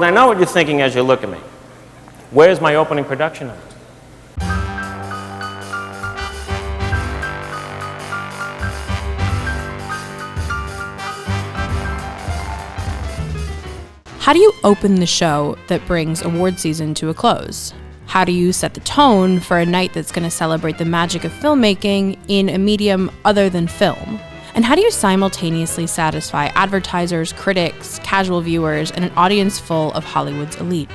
I know what you're thinking as you look at me. Where's my opening production number? How do you open the show that brings award season to a close? How do you set the tone for a night that's going to celebrate the magic of filmmaking in a medium other than film? And how do you simultaneously satisfy advertisers, critics, casual viewers, and an audience full of Hollywood's elite?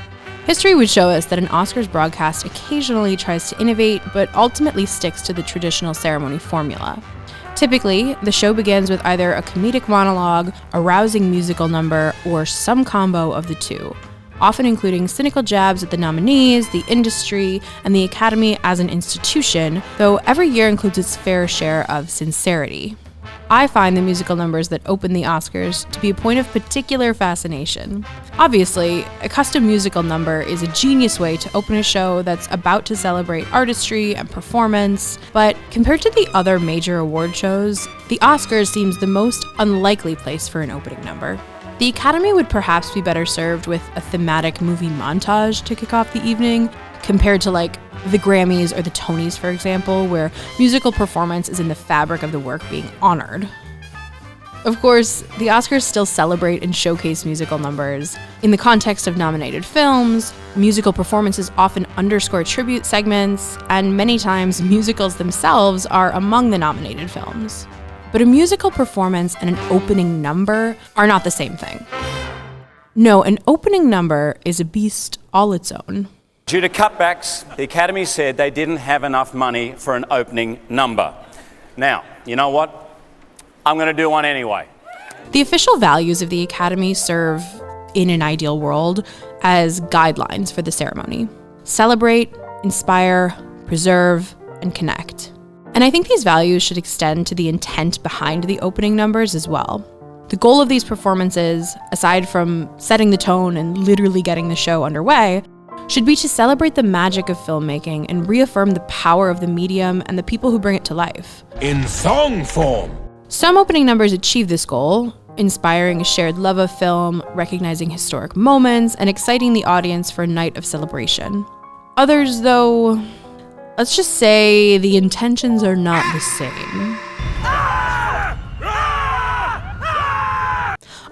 History would show us that an Oscars broadcast occasionally tries to innovate, but ultimately sticks to the traditional ceremony formula. Typically, the show begins with either a comedic monologue, a rousing musical number, or some combo of the two, often including cynical jabs at the nominees, the industry, and the Academy as an institution, though every year includes its fair share of sincerity. I find the musical numbers that open the Oscars to be a point of particular fascination. Obviously, a custom musical number is a genius way to open a show that's about to celebrate artistry and performance, but compared to the other major award shows, the Oscars seems the most unlikely place for an opening number. The Academy would perhaps be better served with a thematic movie montage to kick off the evening, compared to like the Grammys or the Tonys, for example, where musical performance is in the fabric of the work being honored. Of course, the Oscars still celebrate and showcase musical numbers. In the context of nominated films, musical performances often underscore tribute segments, and many times musicals themselves are among the nominated films. But a musical performance and an opening number are not the same thing. No, an opening number is a beast all its own. Due to cutbacks, the Academy said they didn't have enough money for an opening number. Now, you know what? I'm going to do one anyway. The official values of the Academy serve, in an ideal world, as guidelines for the ceremony. Celebrate, inspire, preserve, and connect. And I think these values should extend to the intent behind the opening numbers as well. The goal of these performances, aside from setting the tone and literally getting the show underway, should be to celebrate the magic of filmmaking and reaffirm the power of the medium and the people who bring it to life. In song form! Some opening numbers achieve this goal, inspiring a shared love of film, recognizing historic moments, and exciting the audience for a night of celebration. Others, though, let's just say the intentions are not the same.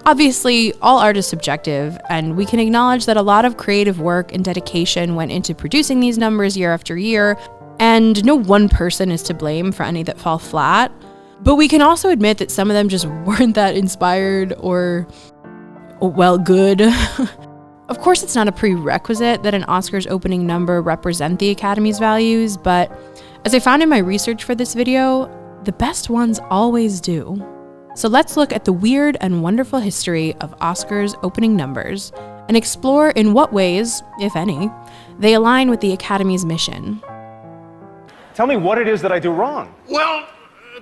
Obviously, all art is subjective, and we can acknowledge that a lot of creative work and dedication went into producing these numbers year after year, and no one person is to blame for any that fall flat. But we can also admit that some of them just weren't that inspired or, well, good. Of course, it's not a prerequisite that an Oscars opening number represent the Academy's values, but as I found in my research for this video, the best ones always do. So let's look at the weird and wonderful history of Oscars opening numbers and explore in what ways, if any, they align with the Academy's mission. Tell me what it is that I do wrong. Well,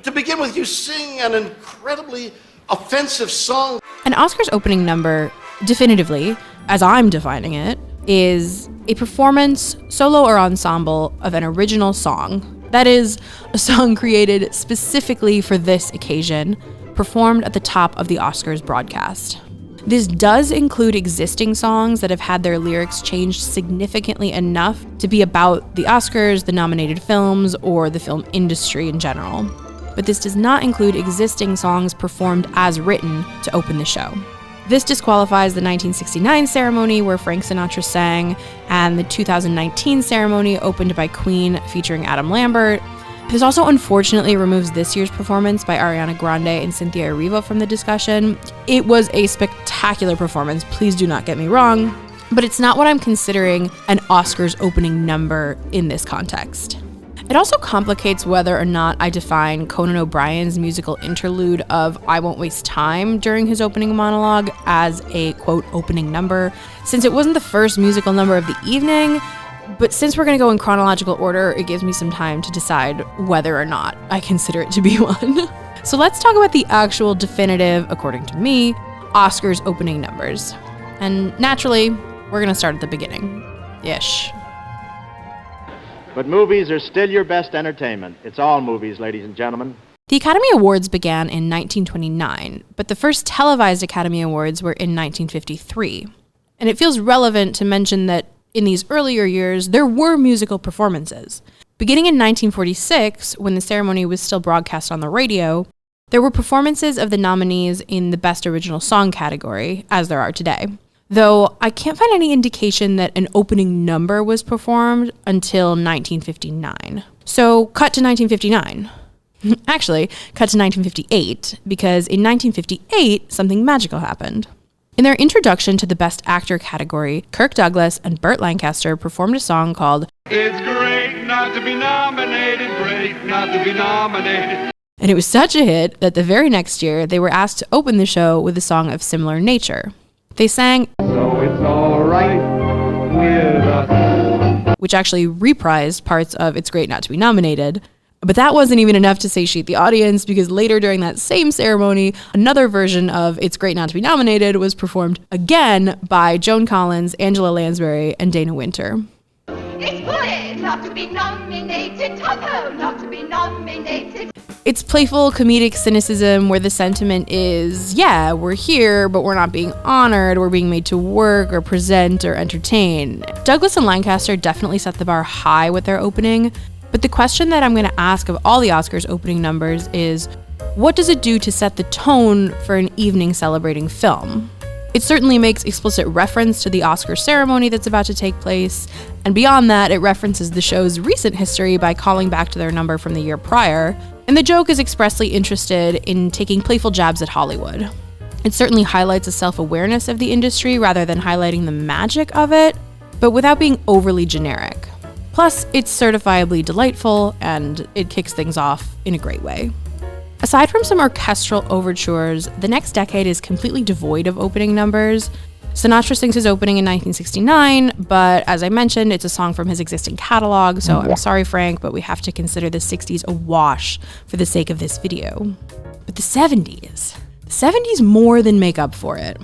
to begin with, you sing an incredibly offensive song. An Oscars opening number, definitively, as I'm defining it, is a performance, solo or ensemble, of an original song. That is, a song created specifically for this occasion, performed at the top of the Oscars broadcast. This does include existing songs that have had their lyrics changed significantly enough to be about the Oscars, the nominated films, or the film industry in general. But this does not include existing songs performed as written to open the show. This disqualifies the 1969 ceremony where Frank Sinatra sang, and the 2019 ceremony opened by Queen featuring Adam Lambert. This also unfortunately removes this year's performance by Ariana Grande and Cynthia Erivo from the discussion. It was a spectacular performance, please do not get me wrong, but it's not what I'm considering an Oscars opening number in this context. It also complicates whether or not I define Conan O'Brien's musical interlude of I Won't Waste Time during his opening monologue as a, quote, opening number, since it wasn't the first musical number of the evening. But since we're going to go in chronological order, it gives me some time to decide whether or not I consider it to be one. So let's talk about the actual definitive, according to me, Oscars opening numbers. And naturally, we're going to start at the beginning-ish. But movies are still your best entertainment. It's all movies, ladies and gentlemen. The Academy Awards began in 1929, but the first televised Academy Awards were in 1953. And it feels relevant to mention that in these earlier years, there were musical performances. Beginning in 1946, when the ceremony was still broadcast on the radio, there were performances of the nominees in the Best Original Song category, as there are today. Though I can't find any indication that an opening number was performed until 1959. So cut to 1959. Actually, cut to 1958, because in 1958, something magical happened. In their introduction to the Best Actor category, Kirk Douglas and Burt Lancaster performed a song called It's great not to be nominated, great not to be nominated. And it was such a hit that the very next year, they were asked to open the show with a song of similar nature. They sang So it's all right with us. which actually reprised parts of It's Great Not to Be Nominated. But that wasn't even enough to satiate the audience, because later during that same ceremony, another version of It's Great Not to Be Nominated was performed again by Joan Collins, Angela Lansbury, and Dana Winter. It's great not to be nominated, Toto, not to be nominated. It's playful comedic cynicism where the sentiment is, yeah, we're here, but we're not being honored, we're being made to work or present or entertain. Douglas and Lancaster definitely set the bar high with their opening, but the question that I'm going to ask of all the Oscars opening numbers is, what does it do to set the tone for an evening celebrating film? It certainly makes explicit reference to the Oscar ceremony that's about to take place, and beyond that, it references the show's recent history by calling back to their number from the year prior, and the joke is expressly interested in taking playful jabs at Hollywood. It certainly highlights a self-awareness of the industry rather than highlighting the magic of it, but without being overly generic. Plus, it's certifiably delightful, and it kicks things off in a great way. Aside from some orchestral overtures, the next decade is completely devoid of opening numbers. Sinatra sings his opening in 1969, but as I mentioned, it's a song from his existing catalog, so I'm sorry, Frank, but we have to consider the 60s a wash for the sake of this video. But the 70s more than make up for it.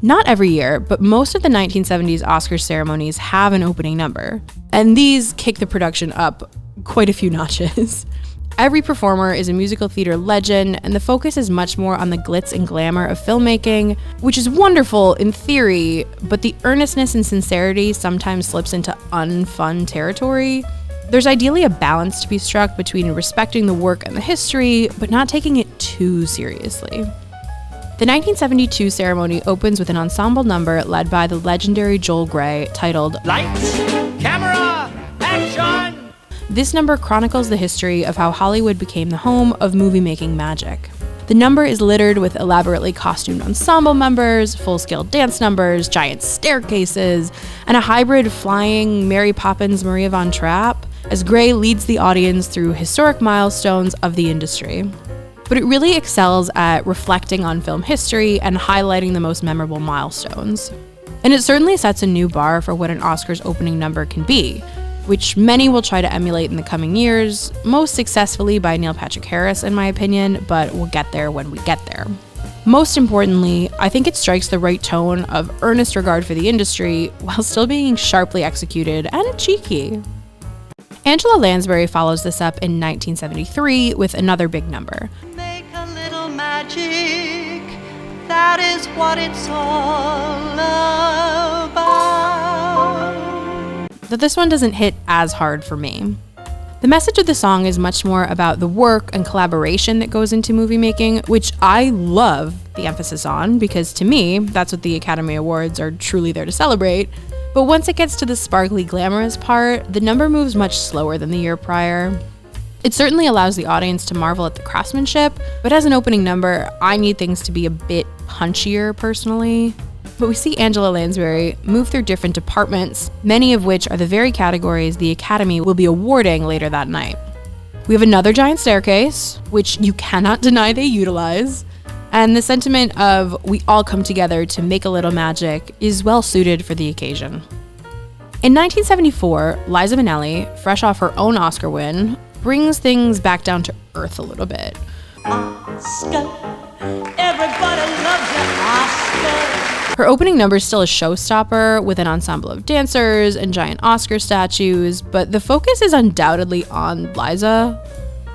Not every year, but most of the 1970s Oscar ceremonies have an opening number, and these kick the production up quite a few notches. Every performer is a musical theater legend, and the focus is much more on the glitz and glamour of filmmaking, which is wonderful in theory, but the earnestness and sincerity sometimes slips into unfun territory. There's ideally a balance to be struck between respecting the work and the history, but not taking it too seriously. The 1972 ceremony opens with an ensemble number led by the legendary Joel Grey titled Lights, camera, action! This number chronicles the history of how Hollywood became the home of movie-making magic. The number is littered with elaborately costumed ensemble members, full-scale dance numbers, giant staircases, and a hybrid flying Mary Poppins Maria von Trapp, as Grey leads the audience through historic milestones of the industry. But it really excels at reflecting on film history and highlighting the most memorable milestones. And it certainly sets a new bar for what an Oscars opening number can be, which many will try to emulate in the coming years, most successfully by Neil Patrick Harris, in my opinion, but we'll get there when we get there. Most importantly, I think it strikes the right tone of earnest regard for the industry while still being sharply executed and cheeky. Angela Lansbury follows this up in 1973 with another big number. Make a little magic, that is what it's all about. Though this one doesn't hit as hard for me. The message of the song is much more about the work and collaboration that goes into movie making, which I love the emphasis on, because to me, that's what the Academy Awards are truly there to celebrate. But once it gets to the sparkly, glamorous part, the number moves much slower than the year prior. It certainly allows the audience to marvel at the craftsmanship, but as an opening number, I need things to be a bit punchier personally. But we see Angela Lansbury move through different departments, many of which are the very categories the Academy will be awarding later that night. We have another giant staircase, which you cannot deny they utilize, and the sentiment of we all come together to make a little magic is well suited for the occasion. In 1974, Liza Minnelli, fresh off her own Oscar win, brings things back down to earth a little bit. Oscar, everybody loves you, Oscar. Her opening number is still a showstopper with an ensemble of dancers and giant Oscar statues, but the focus is undoubtedly on Liza.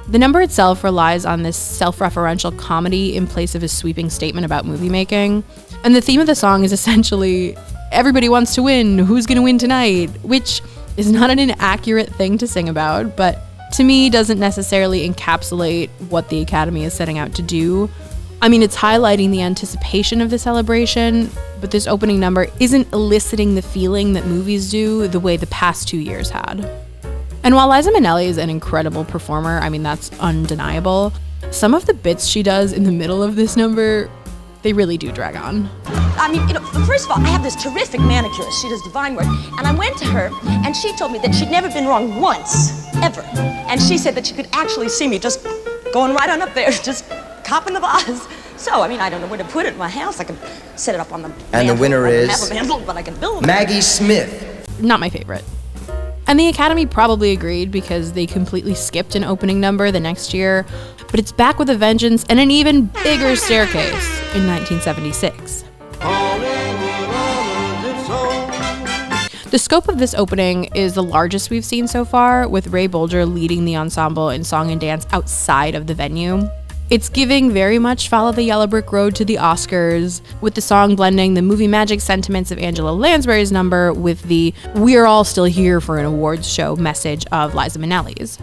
The number itself relies on this self-referential comedy in place of a sweeping statement about movie making, and the theme of the song is essentially, everybody wants to win, who's gonna win tonight, which is not an inaccurate thing to sing about, but to me doesn't necessarily encapsulate what the Academy is setting out to do. I mean, it's highlighting the anticipation of the celebration, but this opening number isn't eliciting the feeling that movies do the way the past 2 years had. And while Liza Minnelli is an incredible performer, I mean, that's undeniable, some of the bits she does in the middle of this number, they really do drag on. I mean, first of all, I have this terrific manicurist. She does divine work. And I went to her, and she told me that she'd never been wrong once, ever. And she said that she could actually see me just going right on up there, just copping the vase. So, I mean, I don't know where to put it in my house. I can set it up on the And the winner is but I can build it. Maggie Smith. Not my favorite. And the Academy probably agreed because they completely skipped an opening number the next year, but it's back with a vengeance and an even bigger staircase in 1976. The scope of this opening is the largest we've seen so far, with Ray Bolger leading the ensemble in song and dance outside of the venue. It's giving very much Follow the Yellow Brick Road to the Oscars, with the song blending the movie magic sentiments of Angela Lansbury's number with the "We're all still here for an awards show" message of Liza Minnelli's,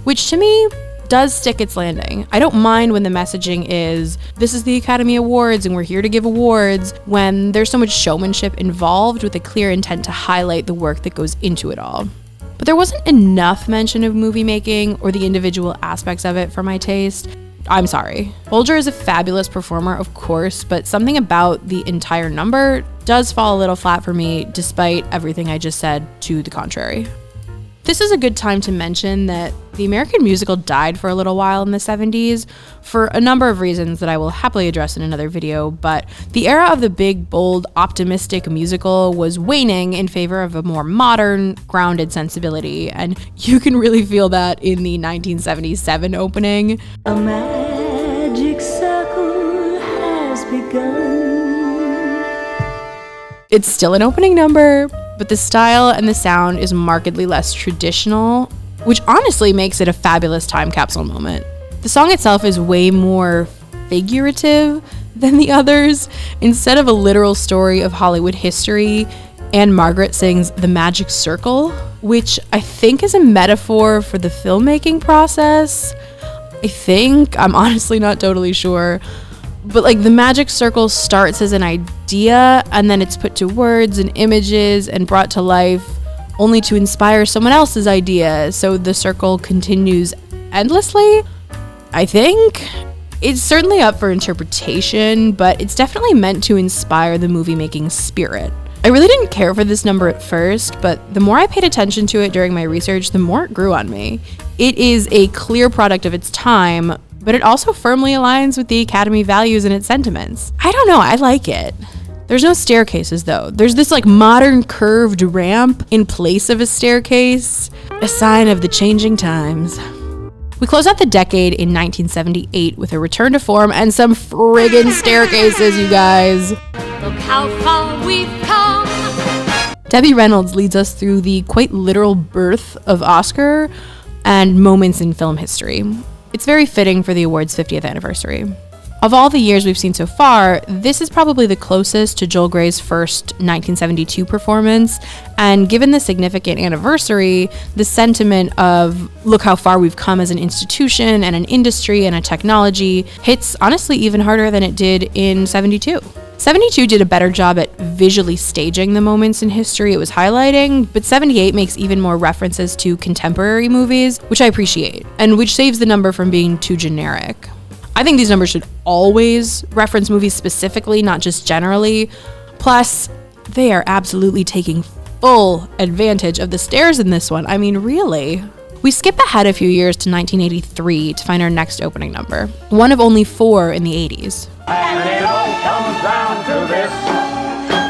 which to me does stick its landing. I don't mind when the messaging is, this is the Academy Awards and we're here to give awards, when there's so much showmanship involved with a clear intent to highlight the work that goes into it all. But there wasn't enough mention of movie making or the individual aspects of it for my taste. I'm sorry. Bolger is a fabulous performer, of course, but something about the entire number does fall a little flat for me, despite everything I just said to the contrary. This is a good time to mention that the American musical died for a little while in the 70s for a number of reasons that I will happily address in another video, but the era of the big, bold, optimistic musical was waning in favor of a more modern, grounded sensibility, and you can really feel that in the 1977 opening. A magic circle has begun. It's still an opening number, but the style and the sound is markedly less traditional, which honestly makes it a fabulous time capsule moment. The song itself is way more figurative than the others. Instead of a literal story of Hollywood history, Anne Margaret sings The Magic Circle, which I think is a metaphor for the filmmaking process. I'm honestly not totally sure. But like, the magic circle starts as an idea and then it's put to words and images and brought to life only to inspire someone else's idea. So the circle continues endlessly, I think. It's certainly up for interpretation, but it's definitely meant to inspire the movie making spirit. I really didn't care for this number at first, but the more I paid attention to it during my research, the more it grew on me. It is a clear product of its time, but it also firmly aligns with the Academy values and its sentiments. I don't know, I like it. There's no staircases though. There's this like modern curved ramp in place of a staircase, a sign of the changing times. We close out the decade in 1978 with a return to form and some friggin' staircases, you guys. Look how far we've come. Debbie Reynolds leads us through the quite literal birth of Oscar and moments in film history. It's very fitting for the award's 50th anniversary. Of all the years we've seen so far, this is probably the closest to Joel Grey's first 1972 performance, and given the significant anniversary, the sentiment of look how far we've come as an institution and an industry and a technology hits honestly even harder than it did in 72. 72 did a better job at visually staging the moments in history it was highlighting, but 78 makes even more references to contemporary movies, which I appreciate, and which saves the number from being too generic. I think these numbers should always reference movies specifically, not just generally. Plus, they are absolutely taking full advantage of the stairs in this one. I mean, really. We skip ahead a few years to 1983 to find our next opening number, one of only 4 in the 80s. And it all comes down to this.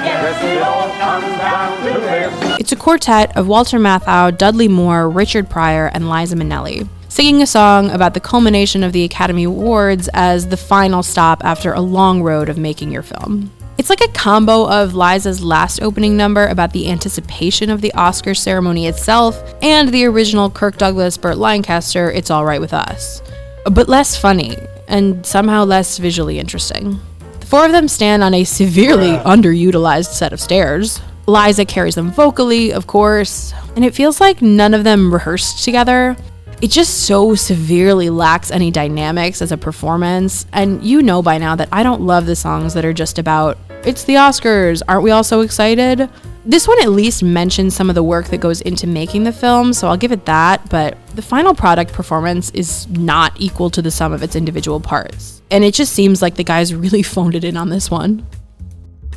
Yes, it all comes down to this. It's a quartet of Walter Matthau, Dudley Moore, Richard Pryor, and Liza Minnelli, singing a song about the culmination of the Academy Awards as the final stop after a long road of making your film. It's like a combo of Liza's last opening number about the anticipation of the Oscar ceremony itself and the original Kirk Douglas, Burt Lancaster, It's All Right With Us, but less funny and somehow less visually interesting. The 4 of them stand on a severely underutilized set of stairs. Liza carries them vocally, of course, and it feels like none of them rehearsed together. It just so severely lacks any dynamics as a performance, and you know by now that I don't love the songs that are just about, it's the Oscars, aren't we all so excited? This one at least mentions some of the work that goes into making the film, so I'll give it that, but the final product performance is not equal to the sum of its individual parts. And it just seems like the guys really phoned it in on this one.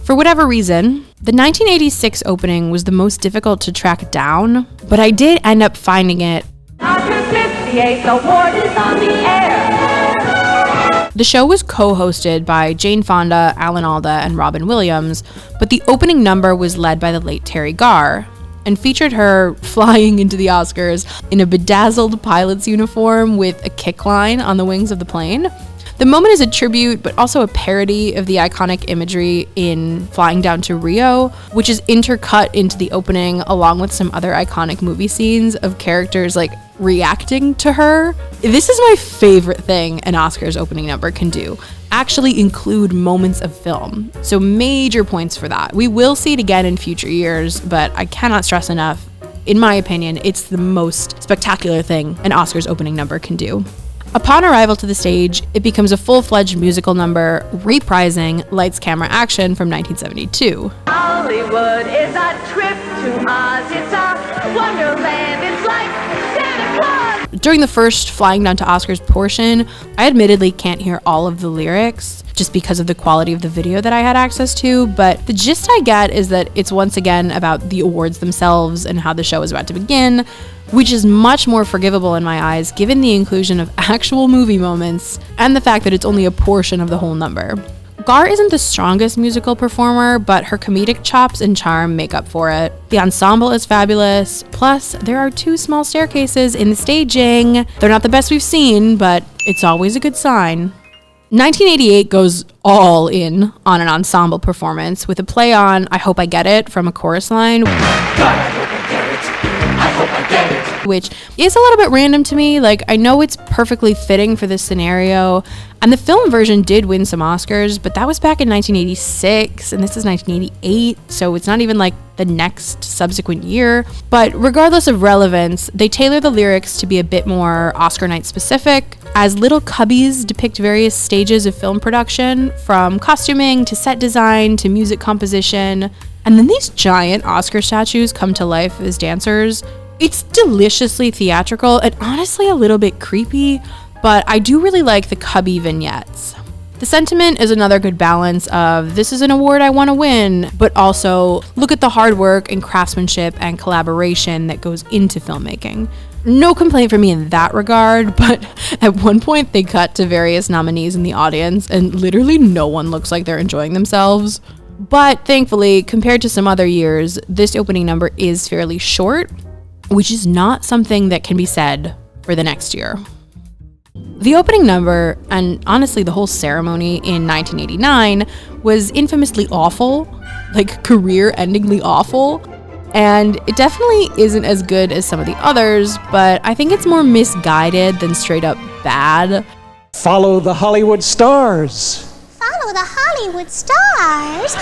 For whatever reason, the 1986 opening was the most difficult to track down, but I did end up finding it. Oscar 58th award is on the air. The show was co-hosted by Jane Fonda, Alan Alda, and Robin Williams, but the opening number was led by the late Terry Garr and featured her flying into the Oscars in a bedazzled pilot's uniform with a kick line on the wings of the plane. The moment is a tribute, but also a parody of the iconic imagery in Flying Down to Rio, which is intercut into the opening along with some other iconic movie scenes of characters like reacting to her. This is my favorite thing an Oscars opening number can do. Actually include moments of film. So major points for that. We will see it again in future years, but I cannot stress enough, in my opinion, it's the most spectacular thing an Oscars opening number can do. Upon arrival to the stage, it becomes a full-fledged musical number reprising Lights, Camera, Action from 1972. Hollywood is a trip to Oz. It's a wonderland. It's like Santa Claus. During the first Flying Down to Oscars portion, I admittedly can't hear all of the lyrics just because of the quality of the video that I had access to, but the gist I get is that it's once again about the awards themselves and how the show is about to begin, which is much more forgivable in my eyes given the inclusion of actual movie moments and the fact that it's only a portion of the whole number. Garr isn't the strongest musical performer, but her comedic chops and charm make up for it. The ensemble is fabulous, plus there are 2 small staircases in the staging. They're not the best we've seen, but it's always a good sign. 1988 goes all in on an ensemble performance with a play on I Hope I Get It from a chorus line. Which is a little bit random to me. Like, I know it's perfectly fitting for this scenario, and the film version did win some Oscars, but that was back in 1986, and this is 1988, so it's not even like the next subsequent year. But regardless of relevance, they tailor the lyrics to be a bit more Oscar night specific, as little cubbies depict various stages of film production, from costuming to set design to music composition, and then these giant Oscar statues come to life as dancers. It's deliciously theatrical and honestly a little bit creepy, but I do really like the cubby vignettes. The sentiment is another good balance of this is an award I want to win, but also look at the hard work and craftsmanship and collaboration that goes into filmmaking. No complaint from me in that regard, but at one point they cut to various nominees in the audience and literally no one looks like they're enjoying themselves. But thankfully, compared to some other years, this opening number is fairly short, which is not something that can be said for the next year. The opening number, and honestly the whole ceremony in 1989, was infamously awful, like career-endingly awful, and it definitely isn't as good as some of the others, but I think it's more misguided than straight up bad. Follow the Hollywood stars. Follow the Hollywood stars?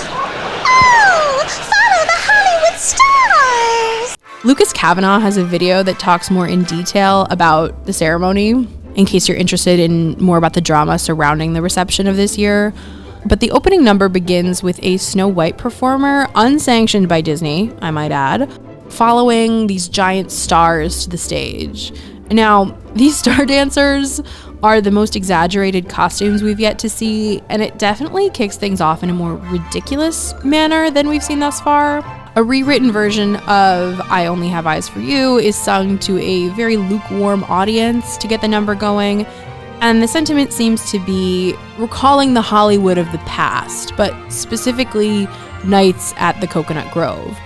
Oh, follow the Hollywood stars! Lucas Cavanaugh has a video that talks more in detail about the ceremony, in case you're interested in more about the drama surrounding the reception of this year. But the opening number begins with a Snow White performer, unsanctioned by Disney, I might add, following these giant stars to the stage. Now, these star dancers are the most exaggerated costumes we've yet to see, and it definitely kicks things off in a more ridiculous manner than we've seen thus far. A rewritten version of I Only Have Eyes for You is sung to a very lukewarm audience to get the number going, and the sentiment seems to be recalling the Hollywood of the past, but specifically nights at the Coconut Grove,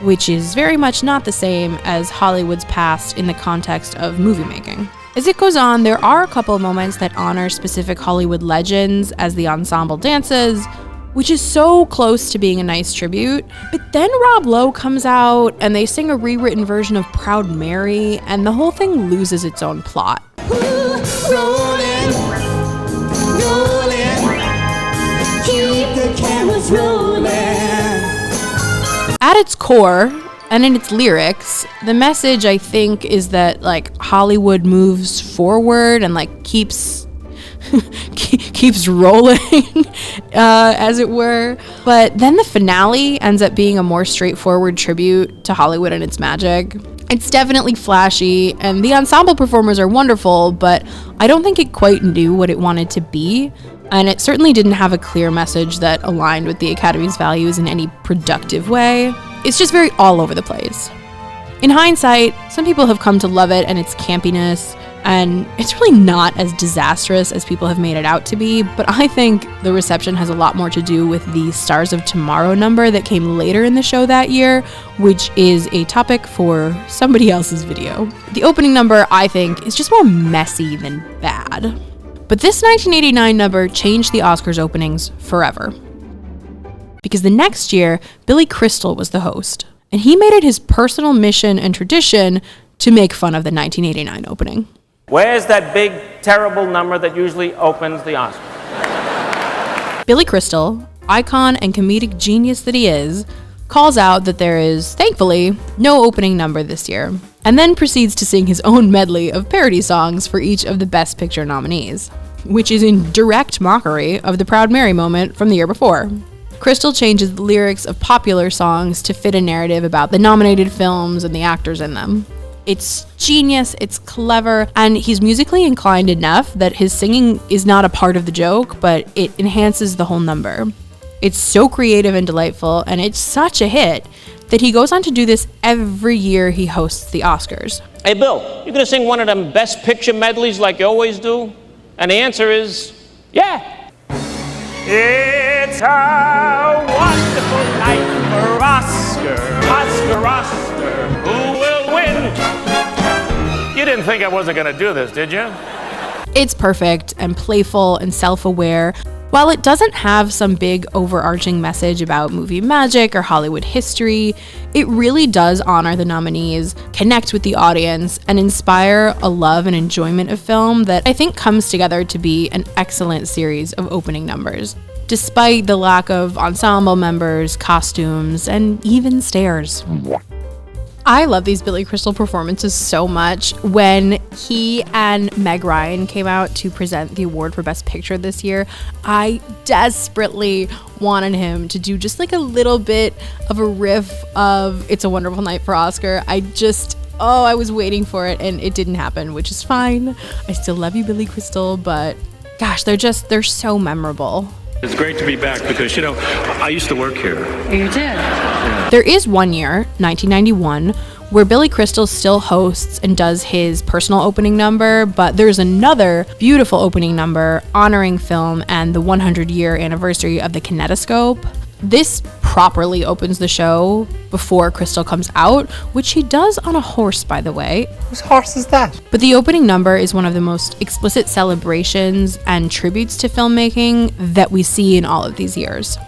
which is very much not the same as Hollywood's past in the context of movie making. As it goes on, there are a couple of moments that honor specific Hollywood legends as the ensemble dances, which is so close to being a nice tribute. But then Rob Lowe comes out and they sing a rewritten version of Proud Mary, and the whole thing loses its own plot. Rolling, rolling, keep wheels rolling. At its core, and in its lyrics, the message, I think, is that like Hollywood moves forward and like keeps rolling, as it were. But then the finale ends up being a more straightforward tribute to Hollywood and its magic. It's definitely flashy, and the ensemble performers are wonderful, but I don't think it quite knew what it wanted to be, and it certainly didn't have a clear message that aligned with the Academy's values in any productive way. It's just very all over the place. In hindsight, some people have come to love it and its campiness, and it's really not as disastrous as people have made it out to be, but I think the reception has a lot more to do with the Stars of Tomorrow number that came later in the show that year, which is a topic for somebody else's video. The opening number, I think, is just more messy than bad. But this 1989 number changed the Oscars openings forever. Because the next year, Billy Crystal was the host, and he made it his personal mission and tradition to make fun of the 1989 opening. Where's that big, terrible number that usually opens the Oscars? Billy Crystal, icon and comedic genius that he is, calls out that there is, thankfully, no opening number this year, and then proceeds to sing his own medley of parody songs for each of the Best Picture nominees, which is in direct mockery of the Proud Mary moment from the year before. Crystal changes the lyrics of popular songs to fit a narrative about the nominated films and the actors in them. It's genius, it's clever, and he's musically inclined enough that his singing is not a part of the joke, but it enhances the whole number. It's so creative and delightful, and it's such a hit that he goes on to do this every year he hosts the Oscars. Hey, Bill, you gonna sing one of them Best Picture medleys like you always do? And the answer is, yeah. It's a wonderful night for Oscar, Oscar, Oscar. Who will win? You didn't think I wasn't gonna do this, did you? It's perfect and playful and self-aware. While it doesn't have some big overarching message about movie magic or Hollywood history, it really does honor the nominees, connect with the audience, and inspire a love and enjoyment of film that I think comes together to be an excellent series of opening numbers, despite the lack of ensemble members, costumes, and even stares. I love these Billy Crystal performances so much. When he and Meg Ryan came out to present the award for Best Picture this year, I desperately wanted him to do just like a little bit of a riff of It's a Wonderful Night for Oscar. I was waiting for it and it didn't happen, which is fine. I still love you, Billy Crystal, but gosh, they're so memorable. It's great to be back because, I used to work here. You did? Yeah. There is one year, 1991, where Billy Crystal still hosts and does his personal opening number, but there's another beautiful opening number honoring film and the 100-year anniversary of the kinetoscope. This properly opens the show before Crystal comes out, which he does on a horse, by the way. Whose horse is that? But the opening number is one of the most explicit celebrations and tributes to filmmaking that we see in all of these years.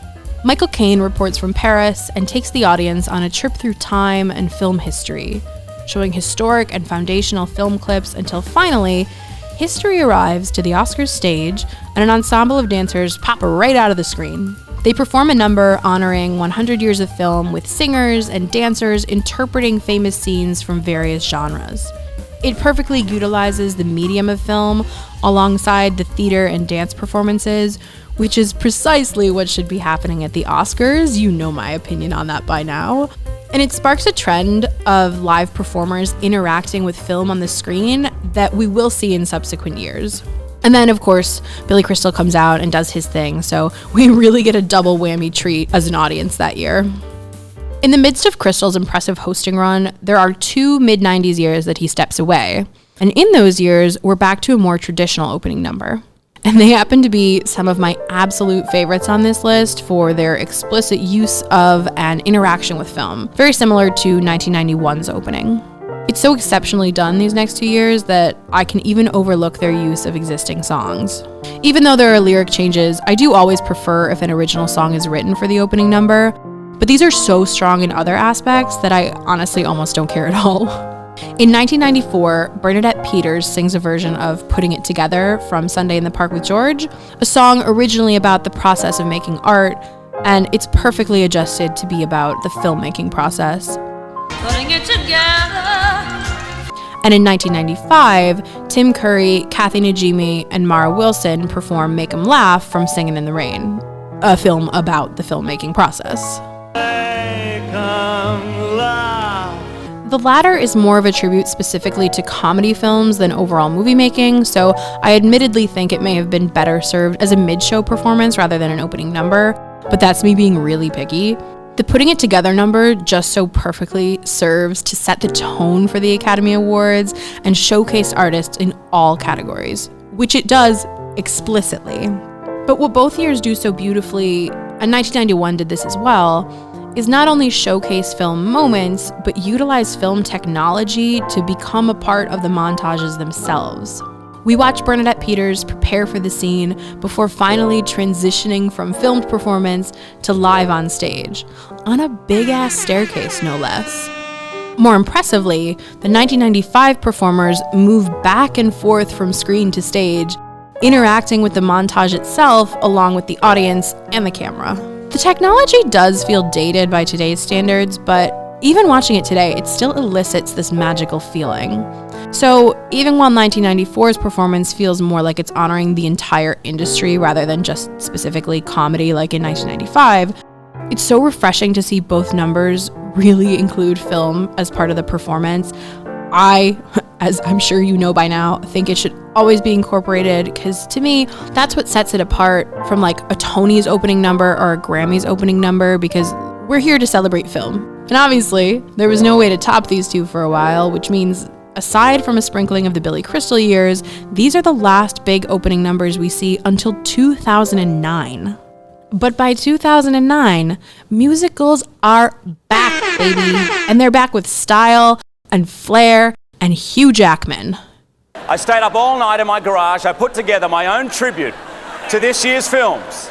Michael Caine reports from Paris and takes the audience on a trip through time and film history, showing historic and foundational film clips until finally, history arrives to the Oscars stage and an ensemble of dancers pop right out of the screen. They perform a number honoring 100 years of film with singers and dancers interpreting famous scenes from various genres. It perfectly utilizes the medium of film alongside the theater and dance performances, which is precisely what should be happening at the Oscars. You know my opinion on that by now. And it sparks a trend of live performers interacting with film on the screen that we will see in subsequent years. And then, of course, Billy Crystal comes out and does his thing, so we really get a double whammy treat as an audience that year. In the midst of Crystal's impressive hosting run, there are 2 mid-90s years that he steps away. And in those years, we're back to a more traditional opening number. And they happen to be some of my absolute favorites on this list for their explicit use of and interaction with film, very similar to 1991's opening. It's so exceptionally done these next 2 years that I can even overlook their use of existing songs. Even though there are lyric changes, I do always prefer if an original song is written for the opening number, but these are so strong in other aspects that I honestly almost don't care at all. In 1994, Bernadette Peters sings a version of Putting It Together from Sunday in the Park with George, a song originally about the process of making art, and it's perfectly adjusted to be about the filmmaking process. Putting it together. And in 1995, Tim Curry, Kathy Najimy, and Mara Wilson perform Make 'Em Laugh from Singin' in the Rain, a film about the filmmaking process. The latter is more of a tribute specifically to comedy films than overall movie making, so I admittedly think it may have been better served as a mid-show performance rather than an opening number, but that's me being really picky. The putting it together number just so perfectly serves to set the tone for the Academy Awards and showcase artists in all categories, which it does explicitly. But what both years do so beautifully, and 1991 did this as well, is not only showcase film moments, but utilize film technology to become a part of the montages themselves. We watch Bernadette Peters prepare for the scene before finally transitioning from filmed performance to live on stage, on a big-ass staircase, no less. More impressively, the 1995 performers move back and forth from screen to stage, interacting with the montage itself along with the audience and the camera. The technology does feel dated by today's standards, but even watching it today, it still elicits this magical feeling. So even while 1994's performance feels more like it's honoring the entire industry rather than just specifically comedy like in 1995, it's so refreshing to see both numbers really include film as part of the performance. I, as I'm sure you know by now, think it should always be incorporated because to me, that's what sets it apart from like a Tony's opening number or a Grammy's opening number, because we're here to celebrate film. And obviously, there was no way to top these two for a while, which means aside from a sprinkling of the Billy Crystal years, these are the last big opening numbers we see until 2009. But by 2009, musicals are back, baby. And they're back with style and flair and Hugh Jackman. I stayed up all night in my garage. I put together my own tribute to this year's films.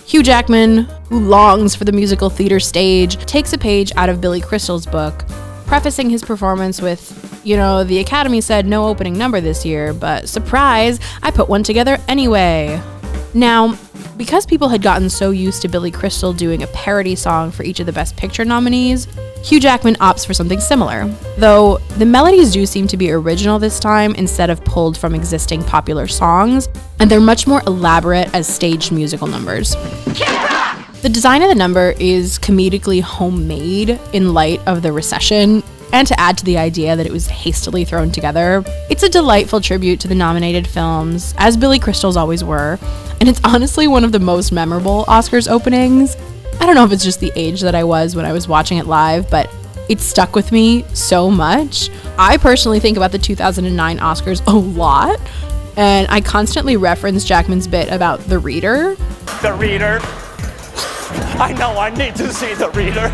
Hugh Jackman, who longs for the musical theater stage, takes a page out of Billy Crystal's book, prefacing his performance with, the Academy said no opening number this year, but surprise, I put one together anyway. Now, because people had gotten so used to Billy Crystal doing a parody song for each of the Best Picture nominees, Hugh Jackman opts for something similar, though the melodies do seem to be original this time instead of pulled from existing popular songs, and they're much more elaborate as staged musical numbers. The design of the number is comedically homemade in light of the recession, and to add to the idea that it was hastily thrown together, it's a delightful tribute to the nominated films, as Billy Crystal's always were, and it's honestly one of the most memorable Oscars openings. I don't know if it's just the age that I was when I was watching it live, but it stuck with me so much. I personally think about the 2009 Oscars a lot, and I constantly reference Jackman's bit about The Reader. The Reader. I know I need to see The Reader.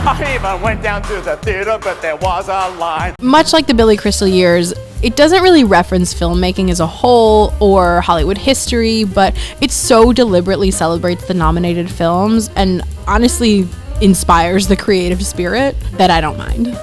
I even went down to the theater, but there was a line. Much like the Billy Crystal years, it doesn't really reference filmmaking as a whole or Hollywood history, but it so deliberately celebrates the nominated films and honestly inspires the creative spirit that I don't mind.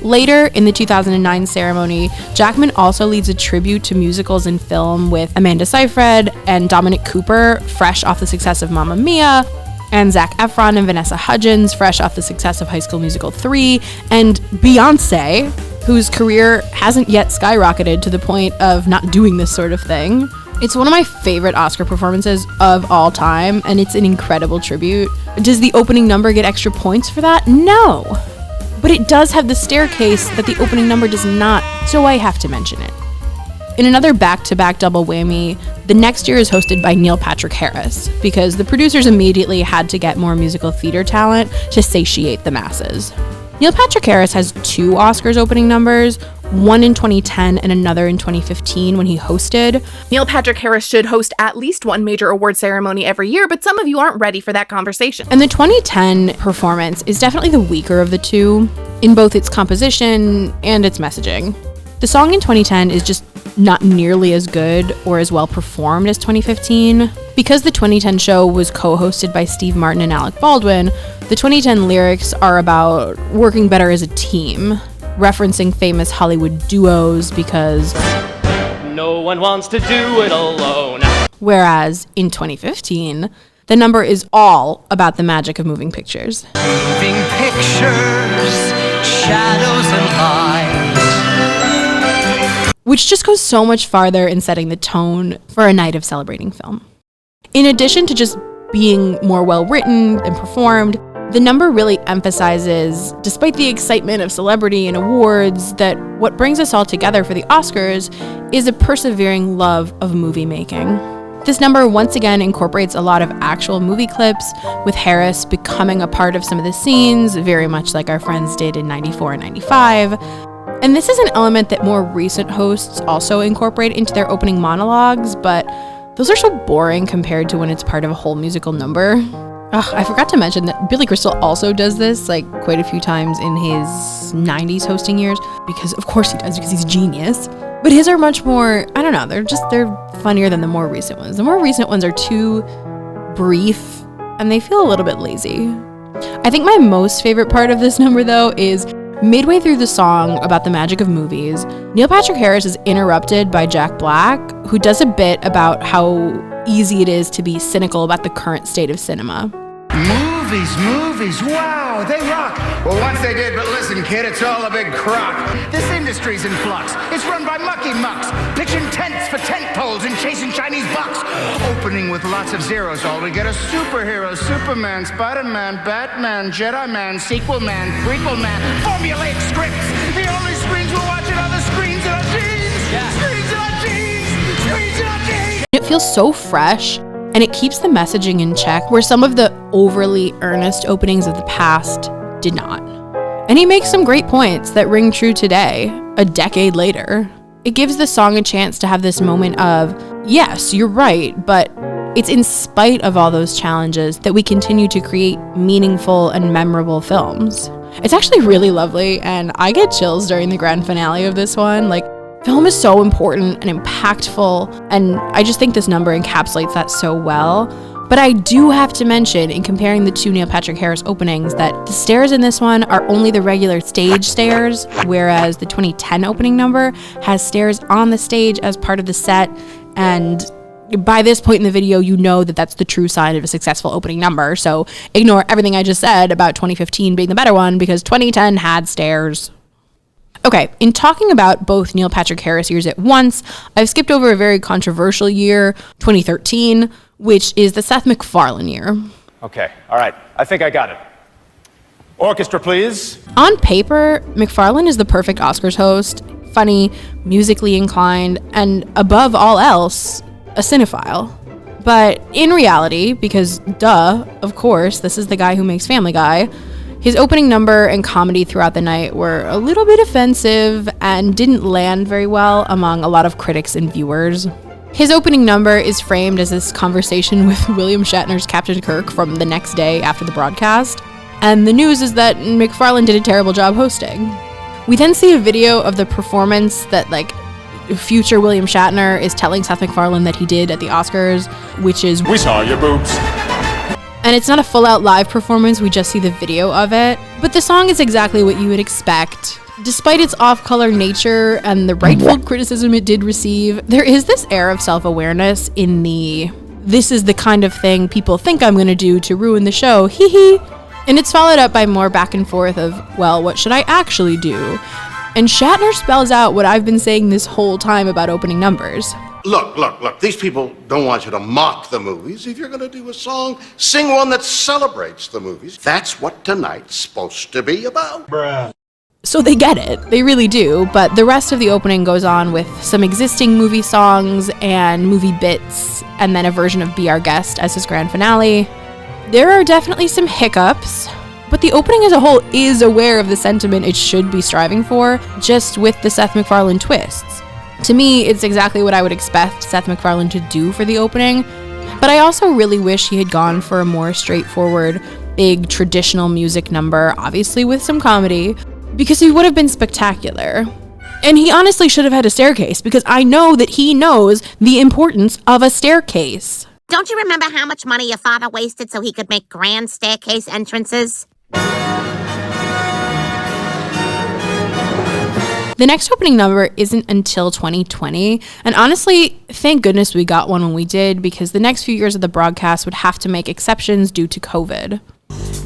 Later in the 2009 ceremony, Jackman also leads a tribute to musicals in film with Amanda Seyfried and Dominic Cooper, fresh off the success of Mamma Mia, and Zac Efron and Vanessa Hudgens, fresh off the success of High School Musical 3, and Beyoncé, whose career hasn't yet skyrocketed to the point of not doing this sort of thing. It's one of my favorite Oscar performances of all time, and it's an incredible tribute. Does the opening number get extra points for that? No. But it does have the staircase that the opening number does not, so I have to mention it. In another back-to-back double whammy, the next year is hosted by Neil Patrick Harris, because the producers immediately had to get more musical theater talent to satiate the masses. Neil Patrick Harris has 2 Oscars opening numbers, one in 2010 and another in 2015 when he hosted. Neil Patrick Harris should host at least one major award ceremony every year, but some of you aren't ready for that conversation. And the 2010 performance is definitely the weaker of the two, in both its composition and its messaging. The song in 2010 is just not nearly as good or as well performed as 2015. Because the 2010 show was co-hosted by Steve Martin and Alec Baldwin, the 2010 lyrics are about working better as a team, referencing famous Hollywood duos because no one wants to do it alone. Whereas in 2015, The number is all about the magic of moving pictures. Moving pictures, shadows and light. Which just goes so much farther in setting the tone for a night of celebrating film. In addition to just being more well-written and performed, the number really emphasizes, despite the excitement of celebrity and awards, that what brings us all together for the Oscars is a persevering love of movie making. This number once again incorporates a lot of actual movie clips, with Harris becoming a part of some of the scenes, very much like our friends did in 94 and 95. And this is an element that more recent hosts also incorporate into their opening monologues, but those are so boring compared to when it's part of a whole musical number. I forgot to mention that Billy Crystal also does this like quite a few times in his 90s hosting years, because of course he does, because he's genius. But his are much more, I don't know, they're funnier than the more recent ones. The more recent ones are too brief and they feel a little bit lazy. I think my most favorite part of this number though is midway through the song about the magic of movies, Neil Patrick Harris is interrupted by Jack Black, who does a bit about how easy it is to be cynical about the current state of cinema. Movies, wow, they rock. Well, once they did, but listen, kid, it's all a big crock. This industry's in flux. It's run by mucky mucks, pitching tents for tent poles and chasing Chinese bucks. Opening with lots of zeros, all we get a superhero, Superman, Spider-Man, Batman, Jedi Man, Sequel Man, Prequel Man, formulaic scripts. The only screens we're watching are the screens in our jeans. Yeah. Screens in our jeans. Screens in our jeans. It feels so fresh, and it keeps the messaging in check, where some of the overly earnest openings of the past did not. And he makes some great points that ring true today, a decade later. It gives the song a chance to have this moment of, yes, you're right, but it's in spite of all those challenges that we continue to create meaningful and memorable films. It's actually really lovely, and I get chills during the grand finale of this one. Like, film is so important and impactful, and I just think this number encapsulates that so well. But I do have to mention, in comparing the two Neil Patrick Harris openings, that the stairs in this one are only the regular stage stairs, whereas the 2010 opening number has stairs on the stage as part of the set, and by this point in the video, you know that that's the true sign of a successful opening number, so ignore everything I just said about 2015 being the better one, because 2010 had stairs. Okay, in talking about both Neil Patrick Harris years at once, I've skipped over a very controversial year, 2013, which is the Seth MacFarlane year. Okay, all right, I think I got it. Orchestra, please. On paper, MacFarlane is the perfect Oscars host, funny, musically inclined, and above all else, a cinephile. But in reality, because duh, of course, this is the guy who makes Family Guy, his opening number and comedy throughout the night were a little bit offensive and didn't land very well among a lot of critics and viewers. His opening number is framed as this conversation with William Shatner's Captain Kirk from the next day after the broadcast, and the news is that MacFarlane did a terrible job hosting. We then see a video of the performance that, future William Shatner is telling Seth MacFarlane that he did at the Oscars, which is, "We saw your boobs." And it's not a full-out live performance, we just see the video of it. But the song is exactly what you would expect. Despite its off-color nature and the rightful criticism it did receive, there is this air of self-awareness in the, this is the kind of thing people think I'm gonna do to ruin the show, hee hee. And it's followed up by more back and forth of, well, what should I actually do? And Shatner spells out what I've been saying this whole time about opening numbers. Look, these people don't want you to mock the movies. If you're going to do a song, sing one that celebrates the movies. That's what tonight's supposed to be about. Bruh. So they get it, they really do, but the rest of the opening goes on with some existing movie songs and movie bits, and then a version of Be Our Guest as his grand finale. There are definitely some hiccups, but the opening as a whole is aware of the sentiment it should be striving for, just with the Seth MacFarlane twists. To me, it's exactly what I would expect Seth MacFarlane to do for the opening, but I also really wish he had gone for a more straightforward, big, traditional music number, obviously with some comedy, because he would have been spectacular. And he honestly should have had a staircase, because I know that he knows the importance of a staircase. Don't you remember how much money your father wasted so he could make grand staircase entrances? The next opening number isn't until 2020, and honestly, thank goodness we got one when we did, because the next few years of the broadcast would have to make exceptions due to COVID.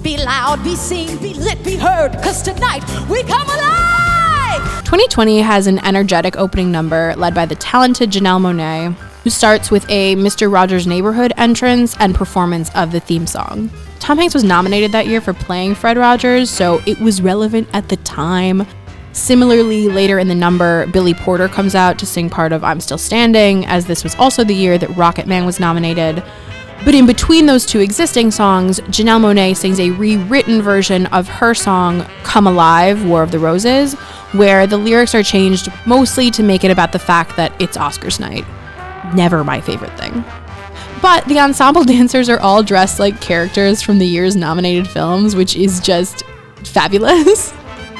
Be loud, be seen, be lit, be heard, 'cause tonight we come alive! 2020 has an energetic opening number led by the talented Janelle Monáe, who starts with a Mr. Rogers' Neighborhood entrance and performance of the theme song. Tom Hanks was nominated that year for playing Fred Rogers, so it was relevant at the time. Similarly, later in the number, Billy Porter comes out to sing part of I'm Still Standing, as this was also the year that Rocket Man was nominated. But in between those two existing songs, Janelle Monáe sings a rewritten version of her song Come Alive, War of the Roses, where the lyrics are changed mostly to make it about the fact that it's Oscars night. Never my favorite thing. But the ensemble dancers are all dressed like characters from the year's nominated films, which is just fabulous.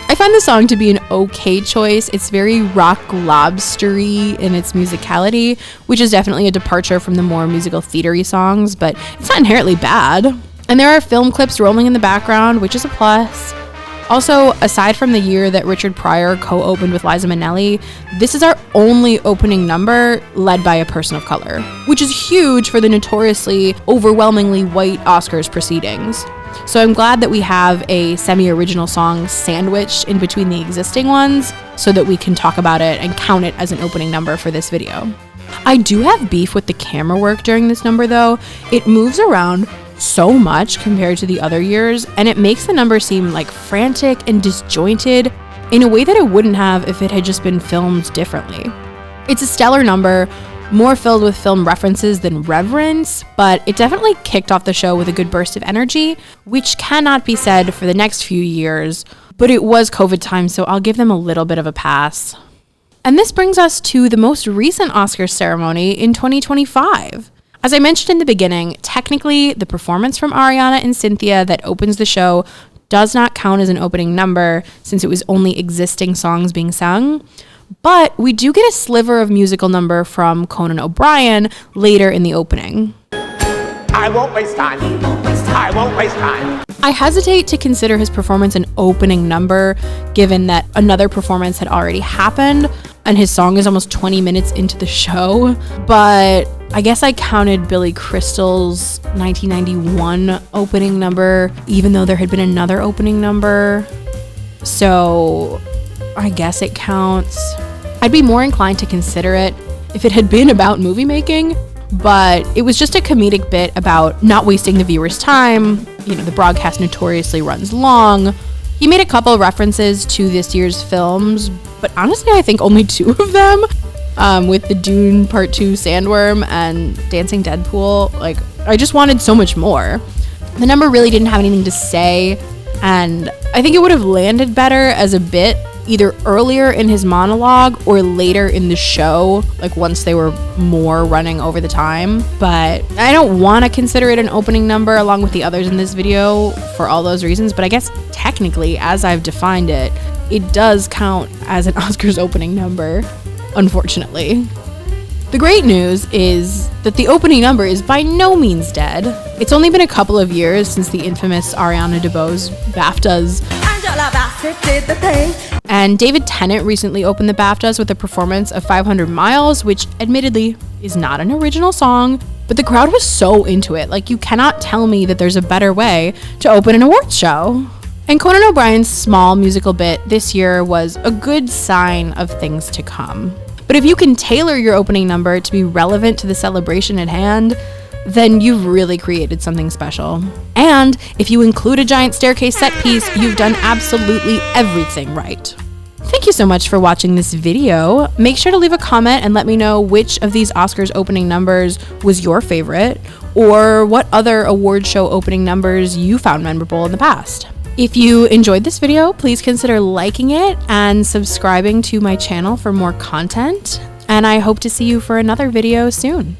I find the song to be an okay choice. It's very rock lobstery in its musicality, which is definitely a departure from the more musical theatery songs, but it's not inherently bad. And there are film clips rolling in the background, which is a plus. Also, aside from the year that Richard Pryor co-opened with Liza Minnelli, this is our only opening number led by a person of color, which is huge for the notoriously overwhelmingly white Oscars proceedings. So I'm glad that we have a semi-original song sandwiched in between the existing ones so that we can talk about it and count it as an opening number for this video. I do have beef with the camera work during this number though. It moves around so much compared to the other years, and it makes the number seem like frantic and disjointed in a way that it wouldn't have if it had just been filmed differently. It's a stellar number, more filled with film references than reverence, but it definitely kicked off the show with a good burst of energy, which cannot be said for the next few years, but it was COVID time, so I'll give them a little bit of a pass. And this brings us to the most recent Oscars ceremony in 2025. As I mentioned in the beginning, technically, the performance from Ariana and Cynthia that opens the show does not count as an opening number since it was only existing songs being sung, but we do get a sliver of musical number from Conan O'Brien later in the opening. I won't waste time. I won't waste time. I hesitate to consider his performance an opening number, given that another performance had already happened, and his song is almost 20 minutes into the show, but I guess I counted Billy Crystal's 1991 opening number, even though there had been another opening number, so I guess it counts. I'd be more inclined to consider it if it had been about movie making, but it was just a comedic bit about not wasting the viewer's time. You know, the broadcast notoriously runs long. He made a couple references to this year's films, but honestly, I think only two of them, with the Dune Part 2 Sandworm and Dancing Deadpool. Like, I just wanted so much more. The number really didn't have anything to say, and I think it would have landed better as a bit either earlier in his monologue or later in the show, like once they were more running over the time. But I don't want to consider it an opening number along with the others in this video for all those reasons, but I guess technically, as I've defined it, it does count as an Oscars opening number, unfortunately. The great news is that the opening number is by no means dead. It's only been a couple of years since the infamous Ariana DeBose BAFTAs. Angela Bassett did the thing. And David Tennant recently opened the BAFTAs with a performance of 500 Miles, which admittedly is not an original song, but the crowd was so into it. Like, you cannot tell me that there's a better way to open an awards show. And Conan O'Brien's small musical bit this year was a good sign of things to come. But if you can tailor your opening number to be relevant to the celebration at hand, then you've really created something special. And if you include a giant staircase set piece, you've done absolutely everything right. Thank you so much for watching this video. Make sure to leave a comment and let me know which of these Oscars opening numbers was your favorite, or what other award show opening numbers you found memorable in the past. If you enjoyed this video, please consider liking it and subscribing to my channel for more content. And I hope to see you for another video soon.